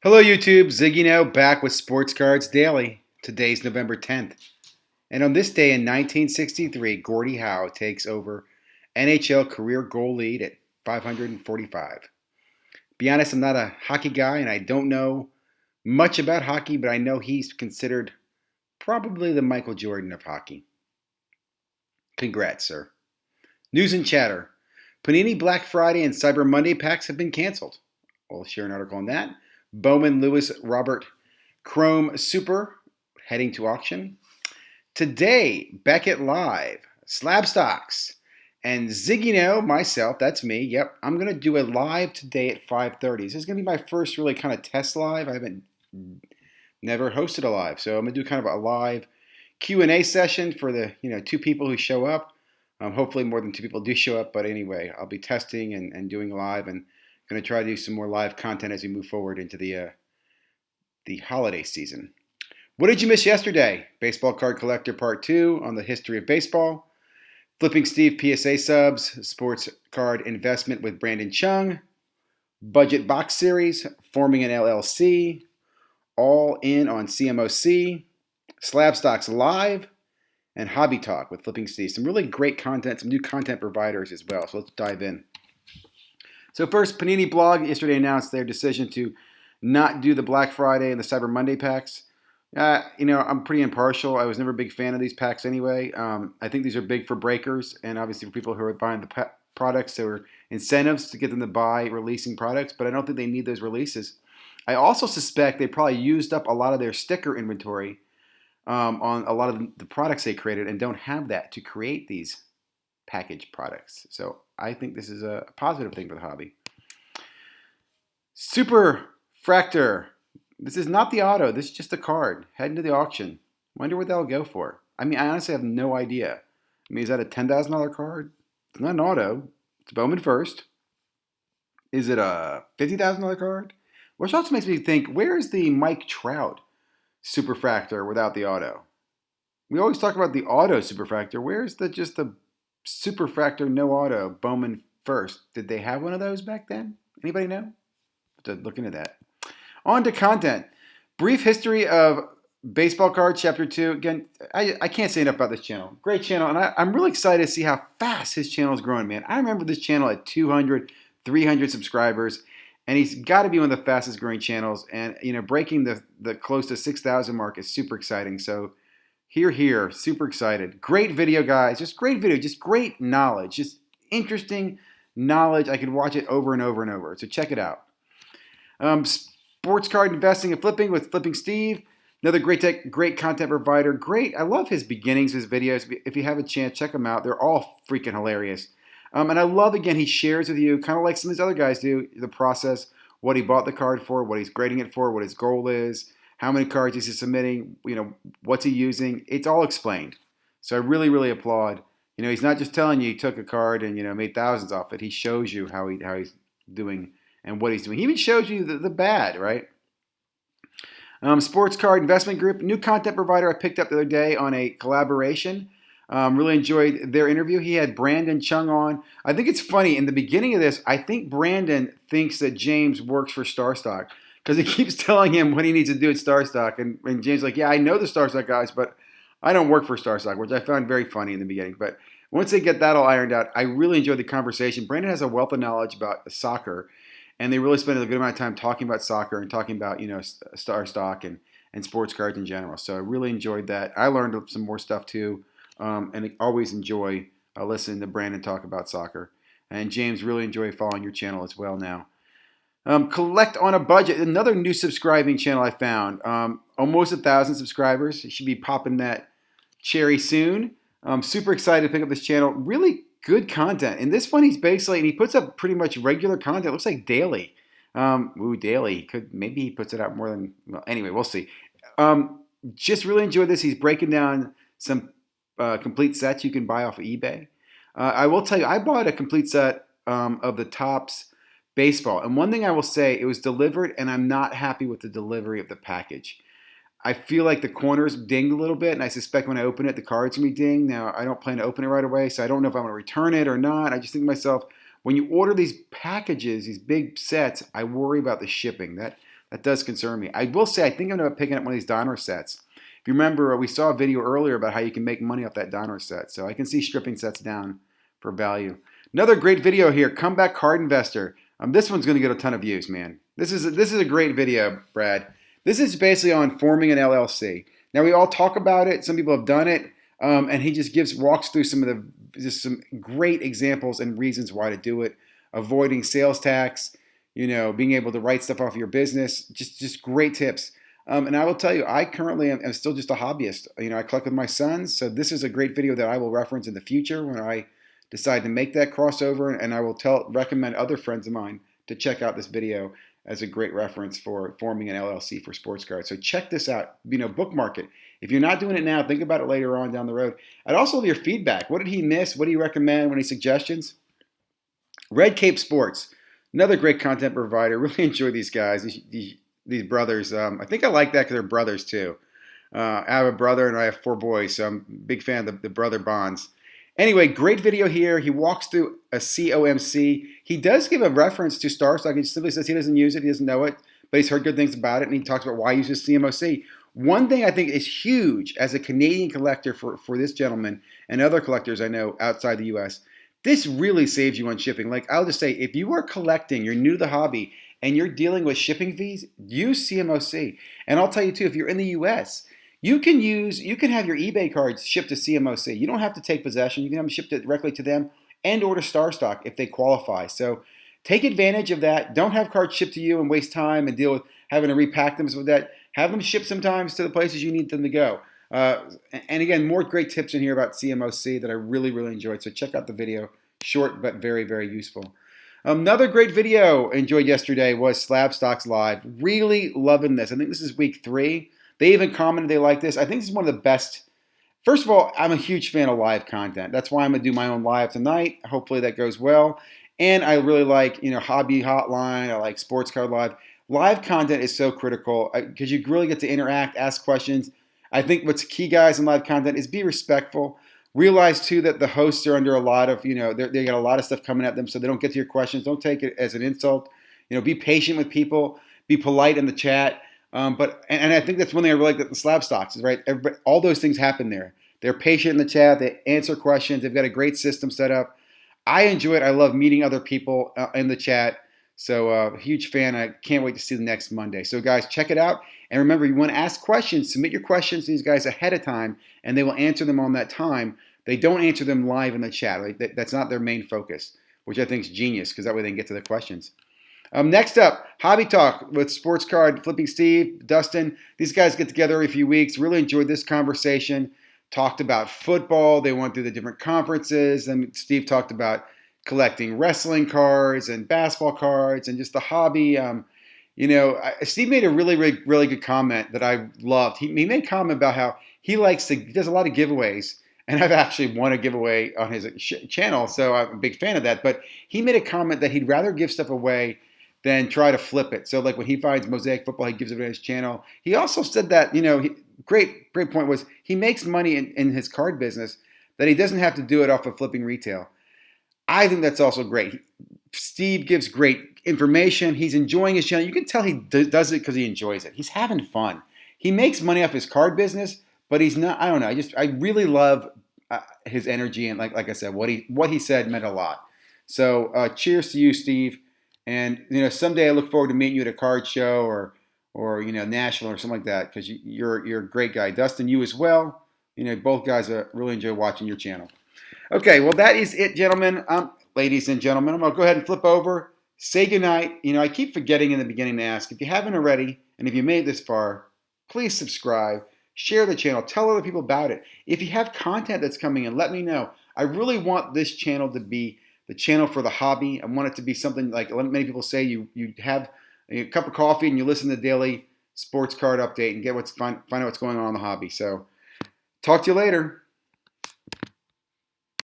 Hello YouTube, ZiggyNo back with Sports Cards Daily. Today's November 10th. And on this day in 1963, Gordie Howe takes over NHL career goal lead at 545. Be honest, I'm not a hockey guy and I don't know much about hockey, but I know he's considered probably the Michael Jordan of hockey. Congrats, sir. News and chatter. Panini Black Friday and Cyber Monday packs have been canceled. I'll share an article on that. Bowman Lewis Robert Chrome Super heading to auction. Today, Beckett Live, Slab Stocks, and ZiggyNo, myself, that's me. Yep, I'm going to do a live today at 5:30. This is going to be my first really kind of test live. I haven't never hosted a live, so I'm going to do kind of a live Q&A session for the two people who show up. Hopefully more than two people do show up, but anyway, I'll be testing and doing live and going to try to do some more live content as we move forward into the holiday season. What did you miss yesterday? Baseball Card Collector Part 2 on the history of baseball. Flipping Steve PSA subs. Sports Card Investment with Brandon Chung. Budget Box Series. Forming an LLC. All in on CMOC. Slab Stocks Live. And Hobby Talk with Flipping Steve. Some really great content, some new content providers as well. So let's dive in. So first, Panini Blog yesterday announced their decision to not do the Black Friday and the Cyber Monday packs. I'm pretty impartial. I was never a big fan of these packs anyway. I think these are big for breakers and obviously for people who are buying the products. There were incentives to get them to buy releasing products, but I don't think they need those releases. I also suspect they probably used up a lot of their sticker inventory on a lot of the products they created and don't have that to create these packaged products. So I think this is a positive thing for the hobby. Super Fractor. This is not the auto. This is just a card. Heading to the auction. Wonder what that'll go for. I honestly have no idea. Is that a $10,000 card? It's not an auto. It's Bowman first. Is it a $50,000 card? Which also makes me think, where is the Mike Trout Super Fractor without the auto? We always talk about the auto Super Fractor. Where's just the Super Fractor no auto Bowman first? Did they have one of those back then? Anybody know? Look into that. On to content. Brief history of Baseball Cards, Chapter 2. Again, I can't say enough about this channel. Great channel, and I'm really excited to see how fast his channel is growing, man. I remember this channel at 200, 300 subscribers, and he's got to be one of the fastest growing channels. And, breaking the close to 6,000 mark is super exciting. So, here, super excited. Great video, guys. Just great video, just great knowledge, just interesting knowledge. I could watch it over and over and over. So, check it out. Sports Card Investing and Flipping with Flipping Steve. Another great content provider. Great. I love his beginnings, his videos. If you have a chance, check them out. They're all freaking hilarious. And I love, again, he shares with you, kind of like some of these other guys do, the process, what he bought the card for, what he's grading it for, what his goal is, how many cards he's submitting, what's he using. It's all explained. So I really, really applaud. He's not just telling you he took a card and, made thousands off it. He shows you how he's doing and what he's doing. He even shows you the bad, right? Sports Card Investment Group, new content provider I picked up the other day on a collaboration. Really enjoyed their interview. He had Brandon Chung on. I think it's funny, in the beginning of this, I think Brandon thinks that James works for StarStock because he keeps telling him what he needs to do at StarStock. And James is like, yeah, I know the StarStock guys, but I don't work for StarStock, which I found very funny in the beginning. But once they get that all ironed out, I really enjoyed the conversation. Brandon has a wealth of knowledge about soccer, and they really spend a good amount of time talking about soccer and talking about, StarStock and sports cards in general. So I really enjoyed that. I learned some more stuff too, and I always enjoy listening to Brandon talk about soccer. And James, really enjoy following your channel as well now. Collect on a Budget, another new subscribing channel I found. Almost 1,000 subscribers. Should be popping that cherry soon. I'm super excited to pick up this channel. Really good content. And this one, he puts up pretty much regular content. It looks like daily. Daily. Maybe he puts it out more than, well, anyway, we'll see. Just really enjoyed this. He's breaking down some complete sets you can buy off of eBay. I will tell you, I bought a complete set of the Topps baseball. And one thing I will say, it was delivered, and I'm not happy with the delivery of the package. I feel like the corners dinged a little bit, and I suspect when I open it, the card's going to be dinged. Now, I don't plan to open it right away, so I don't know if I'm going to return it or not. I just think to myself, when you order these packages, these big sets, I worry about the shipping. That That does concern me. I will say, I think I'm going to picking up one of these diner sets. If you remember, we saw a video earlier about how you can make money off that diner set. So I can see stripping sets down for value. Another great video here, Comeback Card Investor. This one's going to get a ton of views, man. This is a great video, Brad. This is basically on forming an LLC. Now, we all talk about it. Some people have done it. And he just walks through some great examples and reasons why to do it. Avoiding sales tax, being able to write stuff off your business, just great tips. And I will tell you, I currently am still just a hobbyist. I collect with my sons, so this is a great video that I will reference in the future when I decide to make that crossover, and I will recommend other friends of mine to check out this video as a great reference for forming an LLC for sports cards. So check this out, bookmark it. If you're not doing it now, think about it later on down the road. I'd also love your feedback. What did he miss? What do you recommend? Any suggestions? Red Cape Sports, another great content provider. Really enjoy these guys, these brothers. I think I like that because they're brothers too. I have a brother and I have 4 boys, so I'm a big fan of the brother bonds. Anyway, great video here. He walks through a COMC. He does give a reference to StarStock. He simply says he doesn't use it. He doesn't know it, but he's heard good things about it, and he talks about why he uses CMOC. One thing I think is huge as a Canadian collector for this gentleman and other collectors I know outside the U.S., this really saves you on shipping. Like, I'll just say, if you are collecting, you're new to the hobby, and you're dealing with shipping fees, use CMOC. And I'll tell you too, if you're in the U.S., you can have your eBay cards shipped to CMOC. You don't have to take possession. You can have them shipped directly to them and or to StarStock if they qualify. So take advantage of that. Don't have cards shipped to you and waste time and deal with having to repack them with that. Have them shipped sometimes to the places you need them to go. And again, more great tips in here about CMOC that I really, really enjoyed. So check out the video. Short but very, very useful. Another great video enjoyed yesterday was Slab Stocks Live. Really loving this. I think this is week 3. They even commented they like this. I think this is one of the best. First of all, I'm a huge fan of live content. That's why I'm going to do my own live tonight. Hopefully that goes well. And I really like, Hobby Hotline. I like Sports Card Live. Live content is so critical because you really get to interact, ask questions. I think what's key, guys, in live content is be respectful. Realize, too, that the hosts are under a lot of, they got a lot of stuff coming at them, so they don't get to your questions. Don't take it as an insult. Be patient with people. Be polite in the chat. But I think that's one thing I really like the Slab Stocks is, right? All those things happen there. They're patient in the chat. They answer questions. They've got a great system set up. I enjoy it. I love meeting other people in the chat. So huge fan. I can't wait to see the next Monday. So guys, check it out. And remember, you want to ask questions, submit your questions to these guys ahead of time, and they will answer them on that time. They don't answer them live in the chat. Right? That's not their main focus, which I think is genius because that way they can get to the questions. Next up, Hobby Talk with Sports Card Flipping Steve, Dustin. These guys get together every few weeks. Really enjoyed this conversation. Talked about football. They went through the different conferences. And Steve talked about collecting wrestling cards and basketball cards and just the hobby. Steve made a really, really, really good comment that I loved. He made a comment about how he does a lot of giveaways. And I've actually won a giveaway on his channel, so I'm a big fan of that. But he made a comment that he'd rather give stuff away than try to flip it. So like when he finds Mosaic football, he gives it on his channel. He also said that, great point was he makes money in his card business that he doesn't have to do it off of flipping retail. I think that's also great. Steve gives great information. He's enjoying his channel. You can tell he does it because he enjoys it. He's having fun. He makes money off his card business, but he's not, I don't know. I really love his energy. And like I said, what he said meant a lot. So cheers to you, Steve. And, someday I look forward to meeting you at a card show or national or something like that because you're a great guy. Dustin, you as well. Both guys really enjoy watching your channel. Okay, well, that is it, gentlemen. Ladies and gentlemen, I'm going to go ahead and flip over, say goodnight. I keep forgetting in the beginning to ask, if you haven't already, and if you made it this far, please subscribe, share the channel, tell other people about it. If you have content that's coming in, let me know. I really want this channel to be the channel for the hobby. I want it to be something like many people say, you have a cup of coffee and you listen to the daily sports card update and find out what's going on in the hobby. So talk to you later.